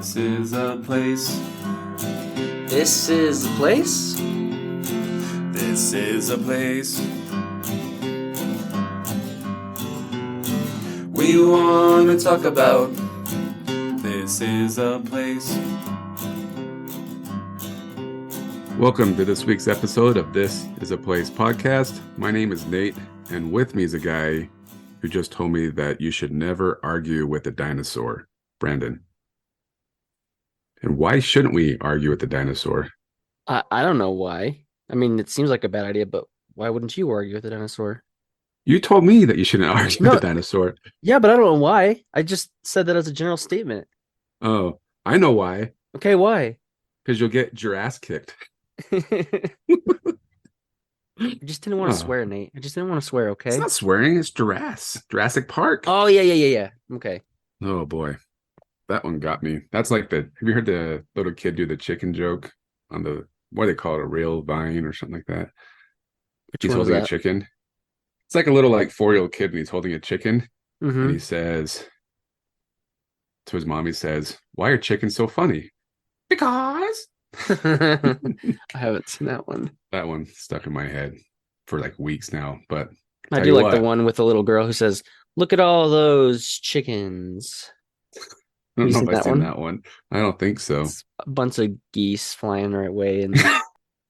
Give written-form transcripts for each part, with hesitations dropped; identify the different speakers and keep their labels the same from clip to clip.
Speaker 1: This is a place.
Speaker 2: This is the place?
Speaker 1: This is a place. We want to talk about. This is a place.
Speaker 3: Welcome to this week's episode of This is a Place podcast. My name is Nate, and with me is a guy who just told me that you should never argue with a dinosaur, Brandon. And why shouldn't we argue with the dinosaur?
Speaker 2: I don't know why. I mean, it seems like a bad idea, but why wouldn't you argue with a dinosaur?
Speaker 3: You told me that you shouldn't argue with a dinosaur.
Speaker 2: Yeah, but I don't know why. I just said that as a general statement.
Speaker 3: Oh, I know why.
Speaker 2: Okay, why?
Speaker 3: Because you'll get your ass kicked.
Speaker 2: I just didn't want to swear, Nate. I just didn't want to swear, okay?
Speaker 3: It's not swearing, it's Jurassic Park.
Speaker 2: Oh, yeah. Okay.
Speaker 3: Oh, boy. That one got me. That's like have you heard the little kid do the chicken joke on the, what do they call it, a rail vine or something like that? He's holding a chicken. It's like a little 4-year-old kid and he's holding a chicken.
Speaker 2: Mm-hmm.
Speaker 3: And he says to his mom, he says, "Why are chickens so funny?" Because.
Speaker 2: I haven't seen that one.
Speaker 3: That one stuck in my head for weeks now. But
Speaker 2: I do like the one with the little girl who says, "Look at all those chickens."
Speaker 3: I don't know if I've seen that one. I don't think so.
Speaker 2: It's a bunch of geese flying the right way. And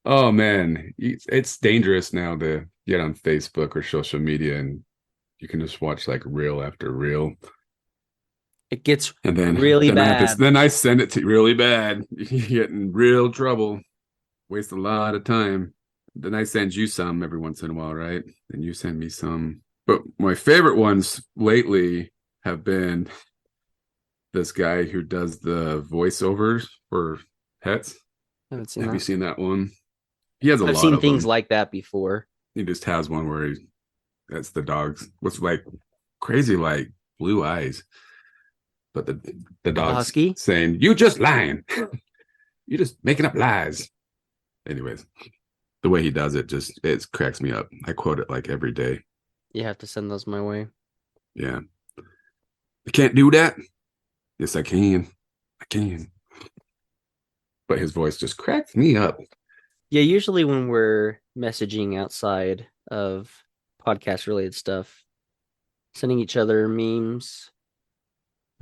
Speaker 3: oh, man. It's dangerous now to get on Facebook or social media and you can just watch reel after reel.
Speaker 2: It gets
Speaker 3: really
Speaker 2: bad.
Speaker 3: Then I send it to really bad. You get in real trouble. Waste a lot of time. Then I send you some every once in a while, right? And you send me some. But my favorite ones lately have been this guy who does the voiceovers for pets.
Speaker 2: I haven't seen
Speaker 3: Have
Speaker 2: that.
Speaker 3: you seen that one? He has a lot of
Speaker 2: I've seen things like that before.
Speaker 3: He just has one where that's the dogs with crazy blue eyes. But the dog's
Speaker 2: husky
Speaker 3: saying, "You just lying. You just making up lies." Anyways, the way he does it it cracks me up. I quote it every day.
Speaker 2: You have to send those my way.
Speaker 3: Yeah. I can't do that. Yes, I can. I can. But his voice just cracks me up.
Speaker 2: Yeah, usually when we're messaging outside of podcast related stuff, sending each other memes,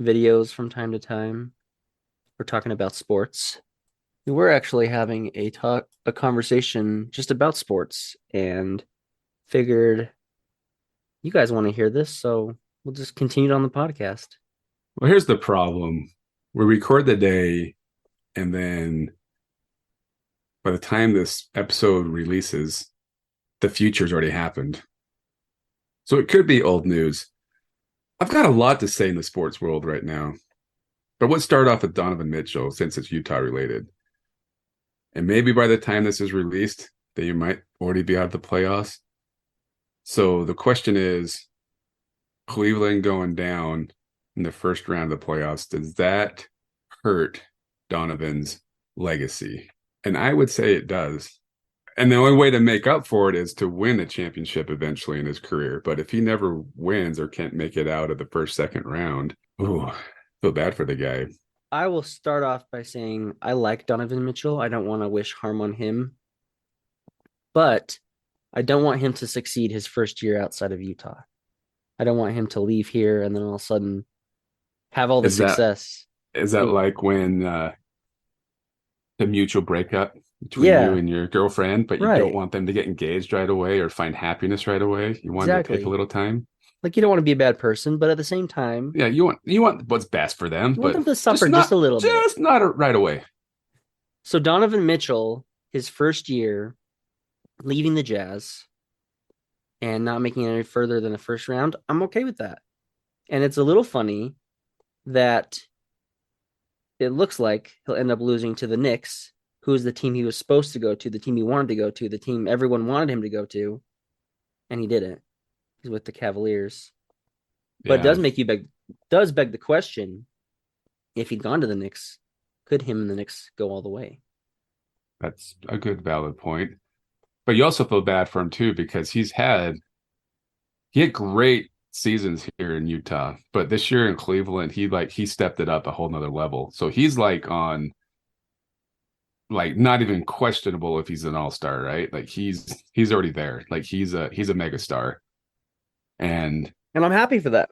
Speaker 2: videos from time to time, we're talking about sports. We're actually having a conversation just about sports and figured you guys want to hear this, so we'll just continue it on the podcast.
Speaker 3: Well, here's the problem. We record the day, and then by the time this episode releases, the future's already happened. So it could be old news. I've got a lot to say in the sports world right now. But let's start off with Donovan Mitchell, since it's Utah related. And maybe by the time this is released, that you might already be out of the playoffs. So the question is, Cleveland going down in the first round of the playoffs, does that hurt Donovan's legacy? And I would say it does. And the only way to make up for it is to win a championship eventually in his career. But if he never wins or can't make it out of the first, second round, I feel bad for the guy.
Speaker 2: I will start off by saying I like Donovan Mitchell. I don't want to wish harm on him. But I don't want him to succeed his first year outside of Utah. I don't want him to leave here and then all of a sudden have all the success.
Speaker 3: Is that like when the mutual breakup between you and your girlfriend, but you don't want them to get engaged right away or find happiness right away? You want them to take a little time?
Speaker 2: You don't want to be a bad person, but at the same time...
Speaker 3: Yeah, you want what's best for them.
Speaker 2: You want them to suffer just a little bit.
Speaker 3: Just not right away.
Speaker 2: So Donovan Mitchell, his first year, leaving the Jazz and not making it any further than the first round, I'm okay with that. And it's a little funny that it looks like he'll end up losing to the Knicks, who is the team he was supposed to go to, the team he wanted to go to, the team everyone wanted him to go to, and he didn't. He's with the Cavaliers. But it does beg the question, if he'd gone to the Knicks, could him and the Knicks go all the way?
Speaker 3: That's a good, valid point. But you also feel bad for him too, because he had great seasons here in Utah, but this year in Cleveland, he stepped it up a whole nother level. So he's like on like not even questionable if he's an all-star, right? Like he's already there. Like he's a mega star. And
Speaker 2: And I'm happy for that.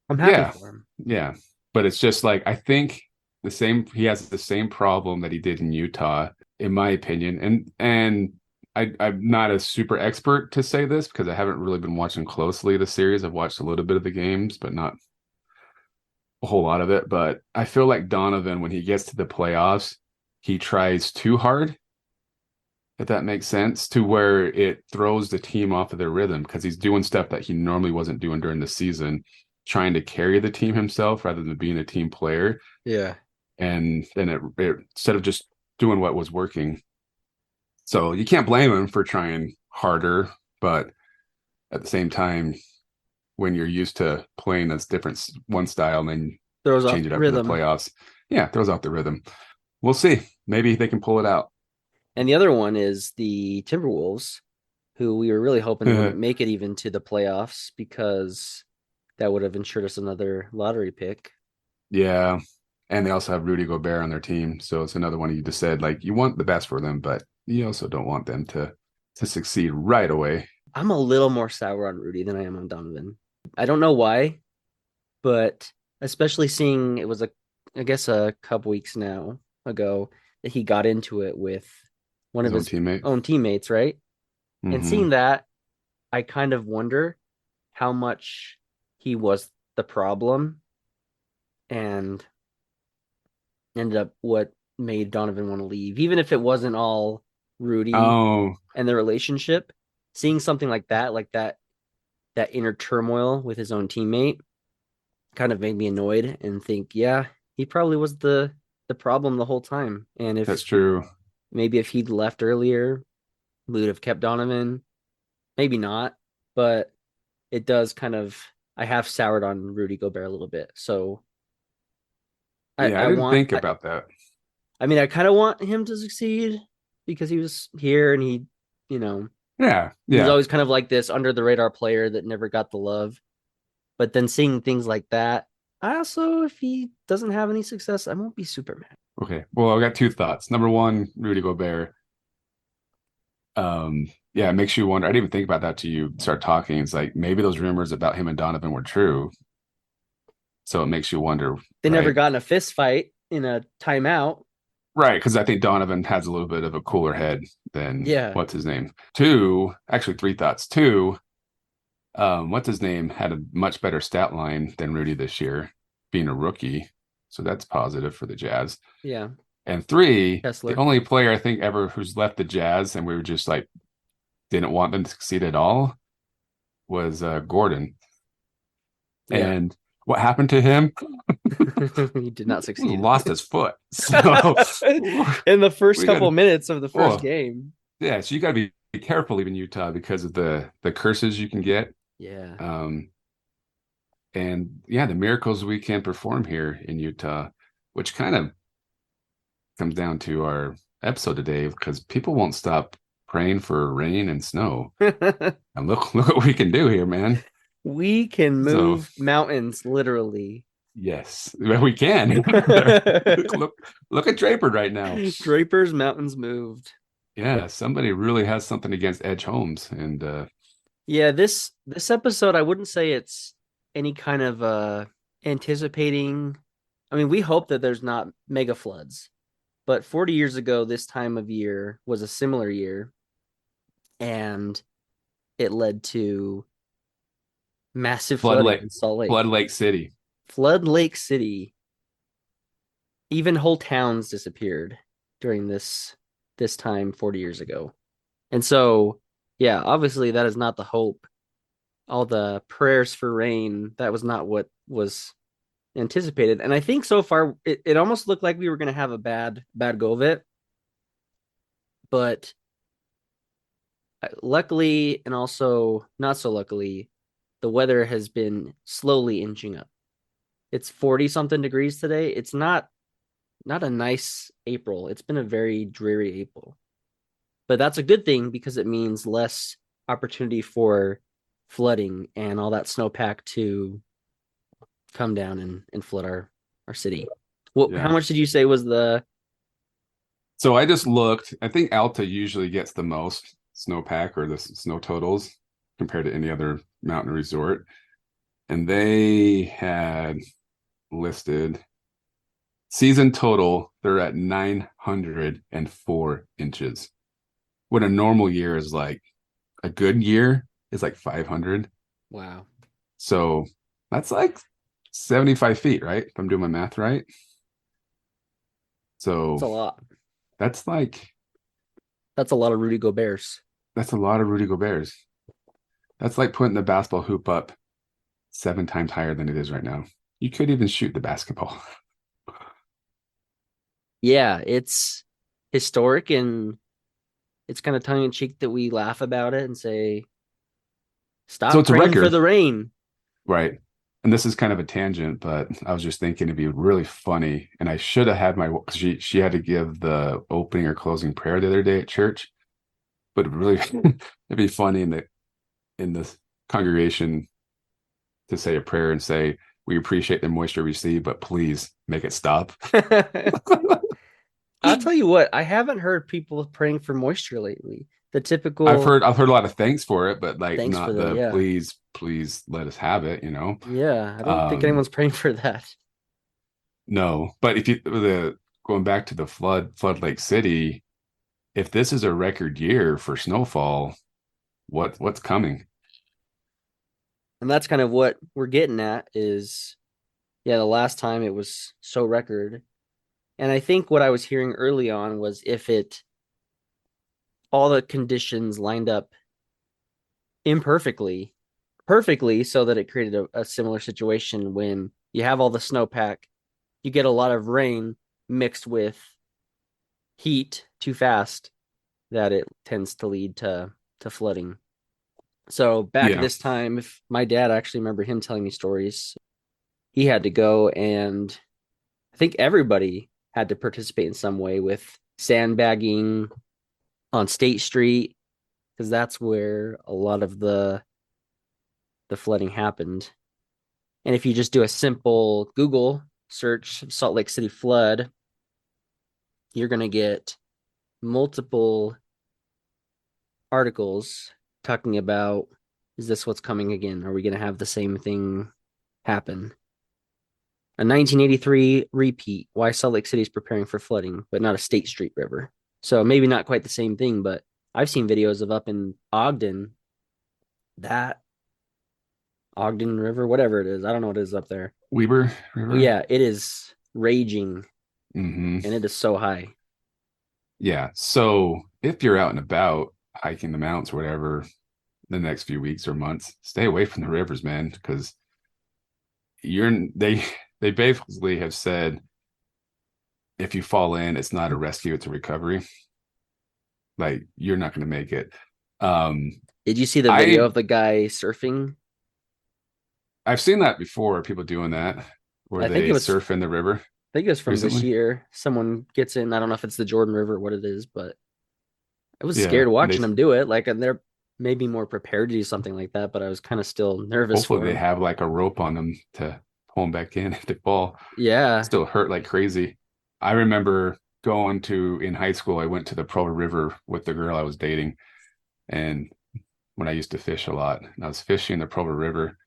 Speaker 2: I'm happy
Speaker 3: yeah,
Speaker 2: for him.
Speaker 3: yeah. But it's just like I think he has the same problem that he did in Utah, in my opinion. And I'm not a super expert to say this because I haven't really been watching closely the series. I've watched a little bit of the games, but not a whole lot of it. But I feel like Donovan, when he gets to the playoffs, he tries too hard, if that makes sense, to where it throws the team off of their rhythm because he's doing stuff that he normally wasn't doing during the season, trying to carry the team himself rather than being a team player.
Speaker 2: Yeah.
Speaker 3: And then it instead of just doing what was working. So you can't blame him for trying harder, but at the same time, when you're used to playing a different one style and then
Speaker 2: Throws off
Speaker 3: change it up
Speaker 2: rhythm.
Speaker 3: in the playoffs, yeah, throws off the rhythm. We'll see. Maybe they can pull it out.
Speaker 2: And the other one is the Timberwolves, who we were really hoping wouldn't make it even to the playoffs because that would have ensured us another lottery pick.
Speaker 3: Yeah. And they also have Rudy Gobert on their team. So it's another one you just said, like, you want the best for them, but you also don't want them to succeed right away.
Speaker 2: I'm a little more sour on Rudy than I am on Donovan. I don't know why, but especially seeing it was I guess a couple weeks now ago that he got into it with one of his own teammates, right?
Speaker 3: Mm-hmm.
Speaker 2: And seeing that, I kind of wonder how much he was the problem and ended up what made Donovan want to leave, even if it wasn't all Rudy and the relationship. Seeing something like that inner turmoil with his own teammate, kind of made me annoyed and think, yeah, he probably was the problem the whole time. And if
Speaker 3: that's true,
Speaker 2: maybe if he'd left earlier, we would have kept Donovan. Maybe not, but it does kind of. I have soured on Rudy Gobert a little bit, so
Speaker 3: I didn't think about that.
Speaker 2: I mean, I kind of want him to succeed because he was here and he, he was always kind of like this under the radar player that never got the love. But then seeing things like that, I also, if he doesn't have any success, I won't be super mad.
Speaker 3: Okay. Well, I got two thoughts. Number one, Rudy Gobert. Yeah, it makes you wonder. I didn't even think about that till you start talking. It's like maybe those rumors about him and Donovan were true. So it makes you wonder.
Speaker 2: They never got in a fist fight in a timeout.
Speaker 3: Right, because I think Donovan has a little bit of a cooler head than what's his name. Two, actually three thoughts. Two, what's his name had a much better stat line than Rudy this year, being a rookie. So that's positive for the Jazz.
Speaker 2: Yeah.
Speaker 3: And three,
Speaker 2: Kessler.
Speaker 3: The only player I think ever who's left the Jazz and we were just like didn't want them to succeed at all was Gordon. Yeah. And what happened to him?
Speaker 2: He did not succeed.
Speaker 3: He lost his foot. So
Speaker 2: in the first couple minutes of the first game.
Speaker 3: Yeah, so you got to be careful even Utah because of the curses you can get.
Speaker 2: Yeah.
Speaker 3: And yeah, the miracles we can perform here in Utah, which kind of comes down to our episode today because people won't stop praying for rain and snow. And look what we can do here, man.
Speaker 2: We can move mountains, literally.
Speaker 3: Yes, we can. look at Draper right now.
Speaker 2: Draper's mountains moved.
Speaker 3: Yeah, somebody really has something against Edge Holmes, and
Speaker 2: yeah, this episode, I wouldn't say it's any kind of anticipating. I mean, we hope that there's not mega floods, but 40 years ago, this time of year was a similar year, and it led to massive flooding in Salt Lake.
Speaker 3: Flood Lake City.
Speaker 2: Flood Lake City. Even whole towns disappeared during this time 40 years ago. And so, yeah, obviously that is not the hope. All the prayers for rain, that was not what was anticipated. And I think so far it almost looked like we were going to have a bad go of it. But luckily, and also not so luckily, the weather has been slowly inching up. It's 40 something degrees today. It's not a nice April. It's been a very dreary April. But that's a good thing because it means less opportunity for flooding and all that snowpack to come down and flood our city. What how
Speaker 3: Yeah.
Speaker 2: much did you say was the
Speaker 3: So I just looked. I think Alta usually gets the most snowpack or the snow totals compared to any other mountain resort. And they had listed season total, they're at 904 inches. When a normal year is like a good year is like 500.
Speaker 2: wow.
Speaker 3: So that's like 75 feet, right? If I'm doing my math right. So
Speaker 2: That's a lot.
Speaker 3: that's like
Speaker 2: That's a lot of Rudy Gobert's.
Speaker 3: that's a lot of Rudy Gobert's. That's like putting the basketball hoop up 7 times higher than it is right now. You could even shoot the basketball.
Speaker 2: Yeah, it's historic and it's kind of tongue in cheek that we laugh about it and say,
Speaker 3: So
Speaker 2: stop
Speaker 3: it's a
Speaker 2: praying for
Speaker 3: record,
Speaker 2: the rain.
Speaker 3: right? And this is kind of a tangent, but I was just thinking it'd be really funny. And I should have had my she had to give the opening or closing prayer the other day at church. But really it'd be funny in the congregation to say a prayer and say, we appreciate the moisture received, but please make it stop.
Speaker 2: I'll tell you what, I haven't heard people praying for moisture lately. The
Speaker 3: I've
Speaker 2: typical
Speaker 3: heard a lot of thanks for it, but like
Speaker 2: thanks for
Speaker 3: not
Speaker 2: the
Speaker 3: the
Speaker 2: yeah.
Speaker 3: please let us have it, you know.
Speaker 2: Yeah, I don't think
Speaker 3: Um
Speaker 2: anyone's praying for that.
Speaker 3: no, but if you the going back to the flood Lake City, if this is a record year for snowfall, what's coming?
Speaker 2: And that's kind of what we're getting at is yeah, the last time it was so record. And I think what I was hearing early on was if it all the conditions lined up imperfectly, perfectly, so that it created a similar situation when you have all the snowpack, you get a lot of rain mixed with heat too fast, that it tends to lead to flooding. So back
Speaker 3: Yeah.
Speaker 2: this time, if my dad actually remember him telling me stories, he had to go and I think everybody had to participate in some way with sandbagging on State Street because that's where a lot of the flooding happened. And if you just do a simple Google search Salt Lake City flood, you're going to get multiple articles talking about is this what's coming again? Are we going to have the same thing happen? A 1983 repeat. Why Salt Lake City is preparing for flooding, but not a State Street River. So maybe not quite the same thing, but I've seen videos of up in Ogden, that Ogden River, whatever it is. I don't know what it is up there.
Speaker 3: Weber
Speaker 2: But
Speaker 3: River.
Speaker 2: yeah, it is raging
Speaker 3: Hmm.
Speaker 2: and it is so high.
Speaker 3: Yeah. So if you're out and about hiking the mountains or whatever the next few weeks or months, stay away from the rivers, man, because they basically have said if you fall in, it's not a rescue, it's a recovery. Like you're not going to make it. Um,
Speaker 2: Did you see the video
Speaker 3: I
Speaker 2: of the guy surfing?
Speaker 3: I've seen that before. People doing that where
Speaker 2: I think it
Speaker 3: they
Speaker 2: was
Speaker 3: surf in the river
Speaker 2: I think it was from this
Speaker 3: recently.
Speaker 2: year. Someone gets in. I don't know if it's the Jordan River or what it is, but I was
Speaker 3: Yeah,
Speaker 2: scared
Speaker 3: and they
Speaker 2: watching them do it. Like, and they're maybe more prepared to do something like that, but I was kind of still nervous
Speaker 3: hopefully
Speaker 2: for
Speaker 3: they
Speaker 2: them.
Speaker 3: have like a rope on them to pull them back in if they fall.
Speaker 2: Yeah.
Speaker 3: Still hurt like crazy. I remember going to in high school. I went to the Provo River with the girl I was dating, and when I used to fish a lot, and I was fishing the Provo River,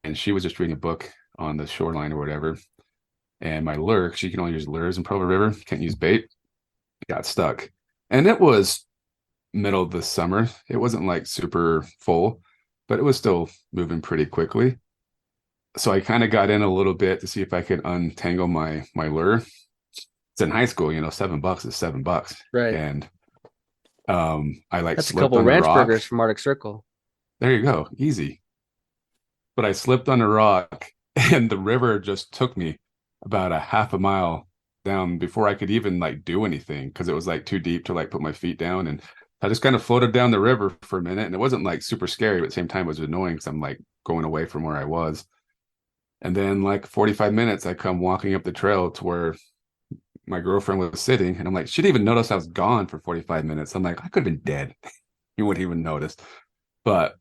Speaker 3: and she was just reading a book on the shoreline or whatever. And my lure, she can only use lures in Provo River, can't use bait, got stuck. And it was middle of the summer. It wasn't like super full, but it was still moving pretty quickly. So I kind of got in a little bit to see if I could untangle my lure. It's in high school, $7 is $7.
Speaker 2: Right.
Speaker 3: And I like
Speaker 2: That's a
Speaker 3: slipped
Speaker 2: couple
Speaker 3: on the
Speaker 2: ranch
Speaker 3: rock.
Speaker 2: burgers from Arctic Circle.
Speaker 3: There you go, easy. But I slipped on a rock and the river just took me about a half a mile down before I could even like do anything because it was like too deep to like put my feet down. And I just kind of floated down the river for a minute, and it wasn't like super scary, but at the same time it was annoying because I'm like going away from where I was. And then like 45 minutes, I come walking up the trail to where my girlfriend was sitting, and I'm like, she didn't even notice I was gone for 45 minutes. I'm like, I could have been dead. You wouldn't even notice. But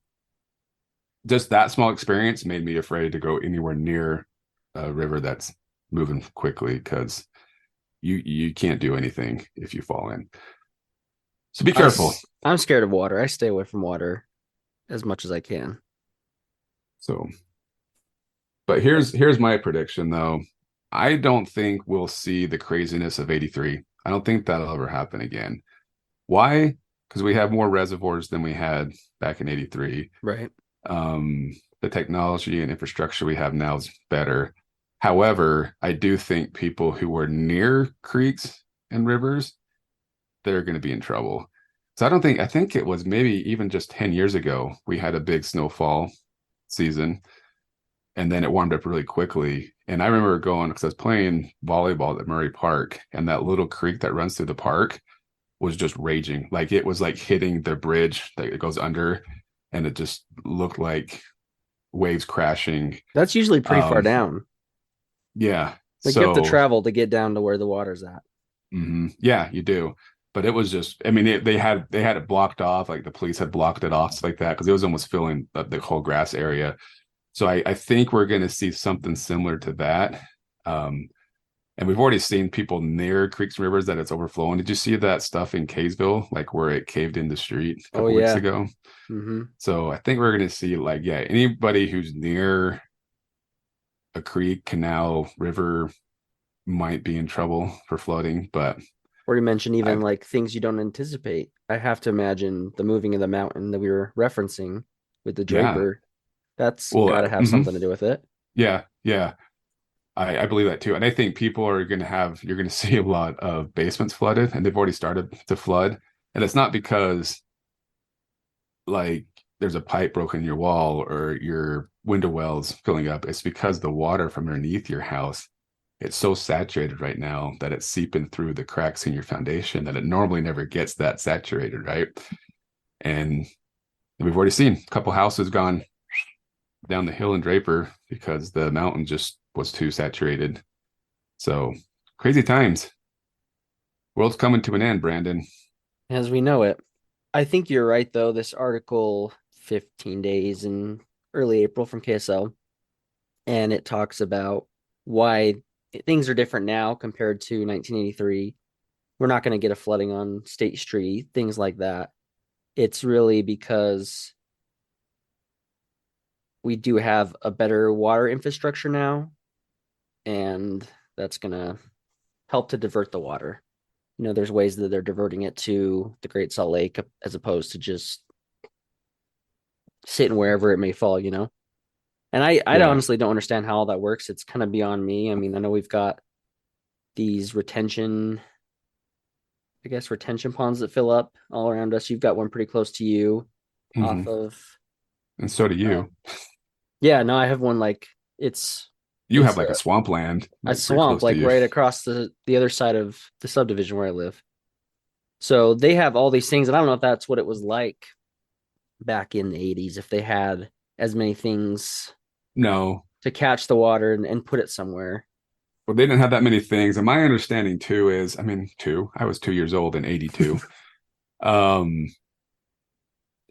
Speaker 3: just that small experience made me afraid to go anywhere near a river that's moving quickly because you can't do anything if you fall in. So be careful.
Speaker 2: I'm scared of water. I stay away from water as much as I can.
Speaker 3: So, but here's my prediction though. I don't think we'll see the craziness of 83. I don't think that'll ever happen again. Why? Because we have more reservoirs than we had back in 83.
Speaker 2: Right.
Speaker 3: The technology and infrastructure we have now is better. However, I do think people who were near creeks and rivers, they're going to be in trouble. So I think it was maybe even just 10 years ago, we had a big snowfall season and then it warmed up really quickly. And I remember going because I was playing volleyball at Murray Park and that little creek that runs through the park was just raging. Like it was like hitting the bridge that it goes under and it just looked like waves crashing.
Speaker 2: That's usually pretty far down.
Speaker 3: Yeah.
Speaker 2: Like you have to travel to get down to where the water's at.
Speaker 3: Yeah, you do. But it was just, I mean, they had it blocked off, like the police had blocked it off like that because it was almost filling the whole grass area. So I think we're going to see something similar to that. And we've already seen people near creeks and rivers that it's overflowing. Did you see that stuff in Kaysville, like where it caved in the street a couple weeks ago? So I think we're going to see like, yeah, anybody who's near a creek, canal, river might be in trouble for flooding. But
Speaker 2: or you mentioned even like things you don't anticipate. I have to imagine the moving of the mountain that we were referencing with the Draper. That's got to have something to do with it.
Speaker 3: Yeah. I believe that too. And I think people are going to you're going to see a lot of basements flooded and they've already started to flood. And it's not because like there's a pipe broken in your wall or your window wells filling up. It's because the water from underneath your house, it's so saturated right now that it's seeping through the cracks in your foundation that it normally never gets that saturated, right? And we've already seen a couple houses gone down the hill in Draper because the mountain just was too saturated. So crazy times. World's coming to an end, Brandon.
Speaker 2: As we know it. I think you're right, though. This article, 15 days in early April from KSL, and it talks about why things are different now compared to 1983. We're not going to get a flooding on State Street, things like that. It's really because we do have a better water infrastructure now, and that's going to help to divert the water. You know, there's ways that they're diverting it to the Great Salt Lake as opposed to just sitting wherever it may fall, you know? And I honestly don't understand how all that works. It's kind of beyond me. I mean, I know we've got these retention ponds that fill up all around us. You've got one pretty close to you off of.
Speaker 3: And so do you.
Speaker 2: Yeah, no, I have one like
Speaker 3: you have like a swampland.
Speaker 2: A swamp like right across the other side of the subdivision where I live. So they have all these things, and I don't know if that's what it was like back in the 80s, if they had as many things to catch the water and put it somewhere.
Speaker 3: Well, they didn't have that many things. And my understanding too is, I was 2 years old in 82.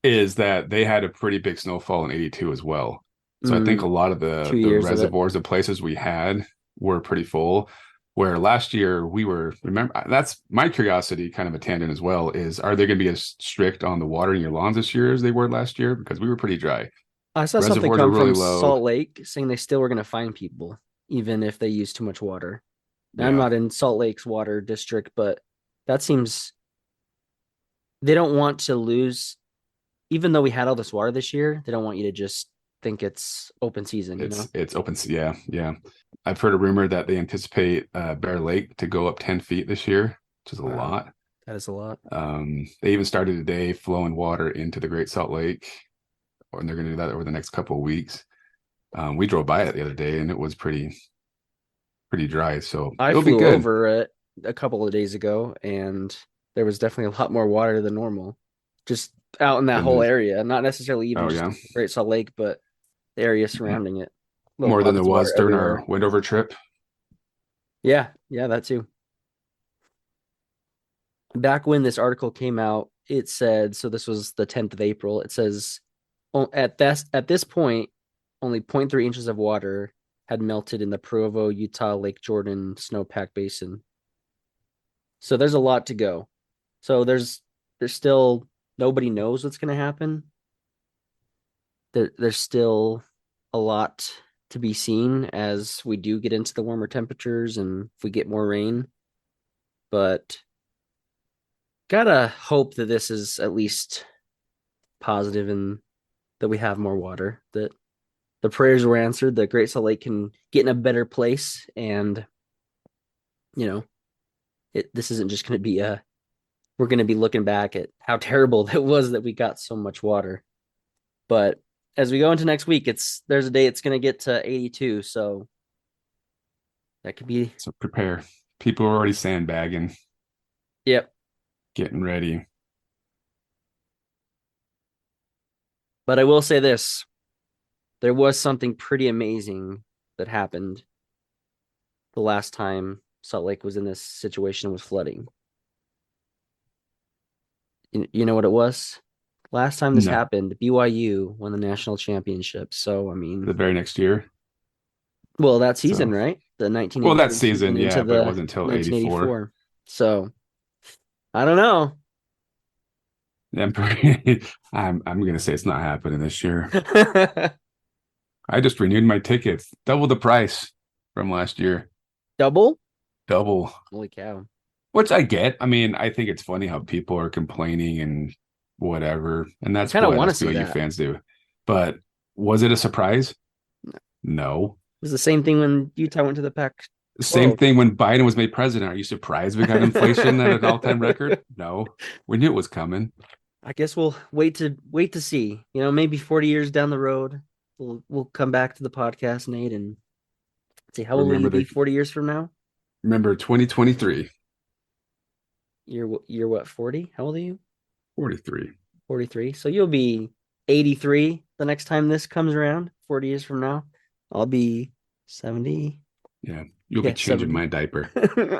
Speaker 3: Is that they had a pretty big snowfall in 82 as well. So I think a lot of the reservoirs, the places we had were pretty full. Where last year that's my curiosity, kind of a tangent as well, is are they going to be as strict on the watering your lawns this year as they were last year? Because we were pretty dry.
Speaker 2: I saw something come from Salt Lake saying they still were going to fine people, even if they use too much water. Now, I'm not in Salt Lake's water district, but that seems they don't want to lose, even though we had all this water this year, they don't want you to just think it's open season.
Speaker 3: It's open. Yeah. I've heard a rumor that they anticipate Bear Lake to go up 10 feet this year, which is a lot.
Speaker 2: That is a lot.
Speaker 3: They even started today flowing water into the Great Salt Lake, and they're going to do that over the next couple of weeks. We drove by it the other day, and it was pretty dry. So
Speaker 2: I flew over it a couple of days ago, and there was definitely a lot more water than normal, just out in that whole area. Not necessarily even just Great Salt Lake, but the area surrounding it.
Speaker 3: More than there was during our Wendover trip.
Speaker 2: Yeah, that too. Back when this article came out, it said, so this was the 10th of April, it says at this point, only 0.3 inches of water had melted in the Provo, Utah, Lake Jordan snowpack basin. So there's a lot to go. So there's still nobody knows what's going to happen. There's still a lot to be seen as we do get into the warmer temperatures and if we get more rain. But gotta hope that this is at least positive and that we have more water, that the prayers were answered, that Great Salt Lake can get in a better place, and this isn't just going to be we're going to be looking back at how terrible it was that we got so much water. But as we go into next week, there's a day it's going to get to 82, so that could be.
Speaker 3: So prepare. People are already sandbagging.
Speaker 2: Yep.
Speaker 3: Getting ready.
Speaker 2: But I will say this. There was something pretty amazing that happened the last time Salt Lake was in this situation with flooding. You know what it was? Last time this happened, BYU won the national championship. So, I mean,
Speaker 3: the very next year.
Speaker 2: Well, that season, right? The 1983
Speaker 3: Well, that season, yeah, but it wasn't until
Speaker 2: 1984. So, I don't know.
Speaker 3: I'm going to say it's not happening this year. I just renewed my tickets, double the price from last year.
Speaker 2: Double.
Speaker 3: Holy
Speaker 2: cow!
Speaker 3: Which I get. I mean, I think it's funny how people are complaining and whatever, and that's what BYU fans do. But was it a surprise? No.
Speaker 2: It was the same thing when Utah went to the Pac.
Speaker 3: Same thing when Biden was made president. Are you surprised we got inflation at an all-time record? No, we knew it was coming.
Speaker 2: I guess we'll wait to see. Maybe 40 years down the road, we'll come back to the podcast, Nate, and see how old will you be 40 years from now?
Speaker 3: Remember 2023.
Speaker 2: You're what, 40? How old are you?
Speaker 3: 43.
Speaker 2: 43. So you'll be 83 the next time this comes around. 40 years from now, I'll be 70.
Speaker 3: Yeah, you'll be changing 70. My diaper.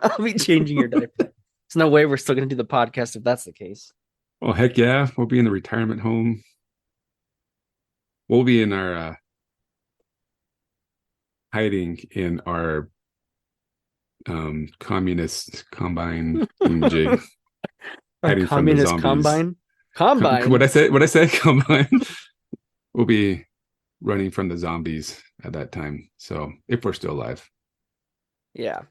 Speaker 2: I'll be changing your diaper. There's no way we're still going to do the podcast if that's the case.
Speaker 3: Well, heck yeah. We'll be in the retirement home. We'll be in our hiding in our communist combine jig.
Speaker 2: Hiding communist from the zombies. Combine.
Speaker 3: What I say? Combine. We'll be running from the zombies at that time. So if we're still alive.
Speaker 2: Yeah.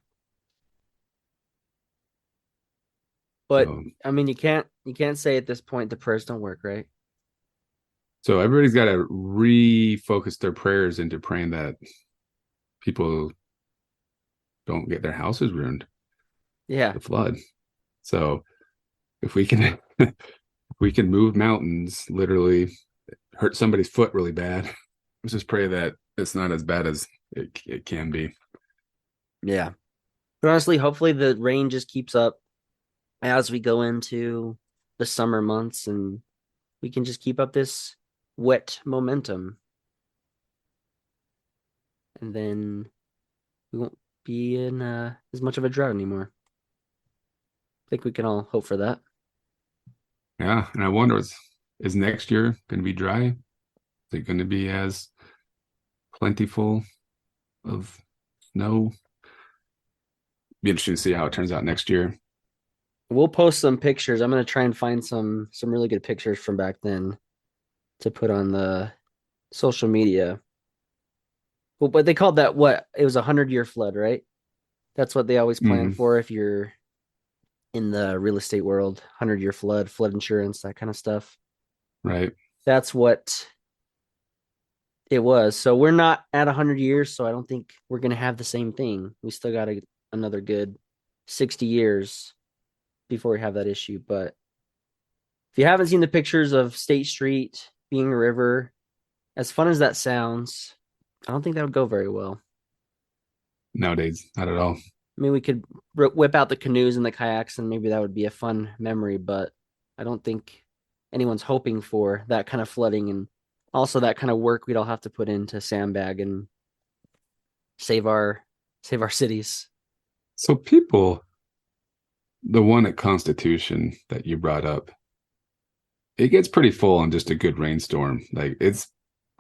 Speaker 2: But I mean, you can't say at this point the prayers don't work, right?
Speaker 3: So everybody's got to refocus their prayers into praying that people don't get their houses ruined.
Speaker 2: Yeah.
Speaker 3: The flood. So if we can move mountains, literally hurt somebody's foot really bad, let's just pray that it's not as bad as it can be.
Speaker 2: Yeah. But honestly, hopefully the rain just keeps up as we go into the summer months and we can just keep up this wet momentum. And then we won't be in as much of a drought anymore. I think we can all hope for that.
Speaker 3: Yeah, and I wonder, is next year going to be dry? Is it going to be as plentiful of snow? Be interesting to see how it turns out next year.
Speaker 2: We'll post some pictures. I'm going to try and find some really good pictures from back then to put on the social media. But they called that what? It was 100-year flood, right? That's what they always plan for if you're in the real estate world. 100-year flood insurance, that kind of stuff.
Speaker 3: Right.
Speaker 2: That's what it was. So we're not at 100 years, so I don't think we're going to have the same thing. We still got another good 60 years before we have that issue. But if you haven't seen the pictures of State Street being a river, as fun as that sounds, I don't think that would go very well.
Speaker 3: Nowadays, not at all.
Speaker 2: I mean, we could whip out the canoes and the kayaks, and maybe that would be a fun memory, but I don't think anyone's hoping for that kind of flooding and also that kind of work we'd all have to put into sandbag and save our cities.
Speaker 3: So people, the one at Constitution that you brought up, it gets pretty full on just a good rainstorm. Like it's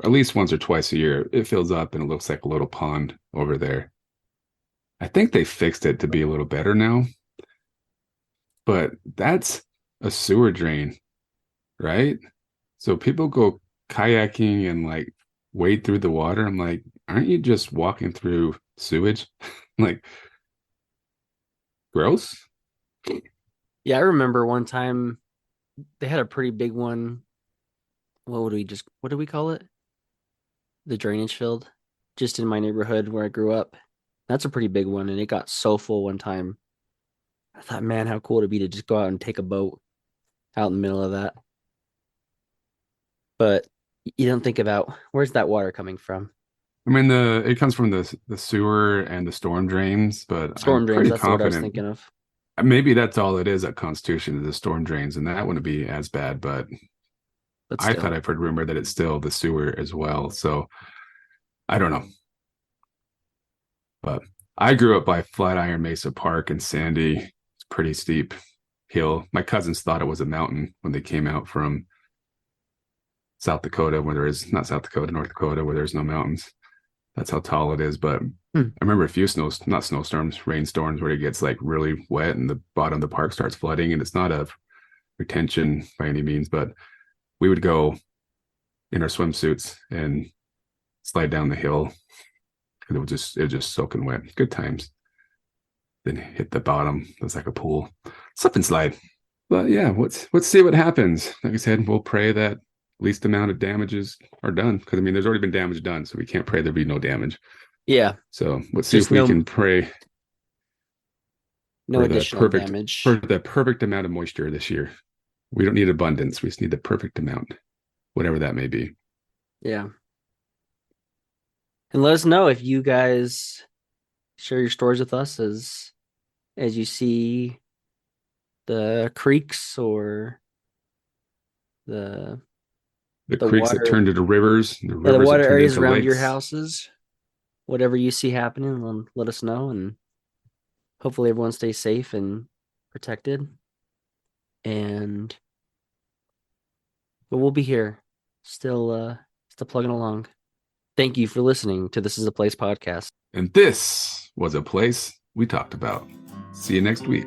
Speaker 3: at least once or twice a year. It fills up and it looks like a little pond over there. I think they fixed it to be a little better now, but that's a sewer drain, right? So people go kayaking and like wade through the water. I'm like, aren't you just walking through sewage? Like, gross.
Speaker 2: Yeah, I remember one time they had a pretty big one. What do we call it? The drainage field, just in my neighborhood where I grew up. That's a pretty big one, and it got so full one time. I thought, man, how cool it'd be to just go out and take a boat out in the middle of that. But you don't think about where's that water coming from?
Speaker 3: I mean, it comes from the sewer and the storm drains, but
Speaker 2: Storm
Speaker 3: I'm
Speaker 2: drains,
Speaker 3: pretty
Speaker 2: that's the word I was
Speaker 3: confident
Speaker 2: thinking of.
Speaker 3: maybe that's all it is at Constitution is the storm drains, and that wouldn't be as bad. But
Speaker 2: But
Speaker 3: I
Speaker 2: still,
Speaker 3: thought I've heard rumor that it's still the sewer as well. So I don't know. But I grew up by Flatiron Mesa Park in Sandy. It's a pretty steep hill. My cousins thought it was a mountain when they came out from South Dakota, where there is not South Dakota, North Dakota, where there's no mountains. That's how tall it is. But I remember a few not snowstorms, rainstorms where it gets like really wet and the bottom of the park starts flooding. And it's not a retention by any means, but we would go in our swimsuits and slide down the hill because it was just soaking wet. Good times. Then hit the bottom. It was like a pool. Slip and slide. But yeah, let's see what happens. Like I said, we'll pray that least amount of damages are done. Because I mean, there's already been damage done, so we can't pray there be no damage.
Speaker 2: yeah,
Speaker 3: So let's see
Speaker 2: Just
Speaker 3: if we can pray
Speaker 2: no
Speaker 3: for
Speaker 2: additional damage.
Speaker 3: for the perfect amount of moisture this year. We don't need abundance. We just need the perfect amount, whatever that may be.
Speaker 2: Yeah. And let us know if you guys share your stories with us as you see the creeks or the
Speaker 3: Creeks that
Speaker 2: water,
Speaker 3: turn into rivers,
Speaker 2: the
Speaker 3: rivers
Speaker 2: water
Speaker 3: that turn
Speaker 2: areas
Speaker 3: into
Speaker 2: around your
Speaker 3: lakes.
Speaker 2: houses. Whatever you see happening, let us know, and hopefully everyone stays safe and protected. But we'll be here, still plugging along. Thank you for listening to This Is a Place podcast.
Speaker 3: And this was a place we talked about. See you next week.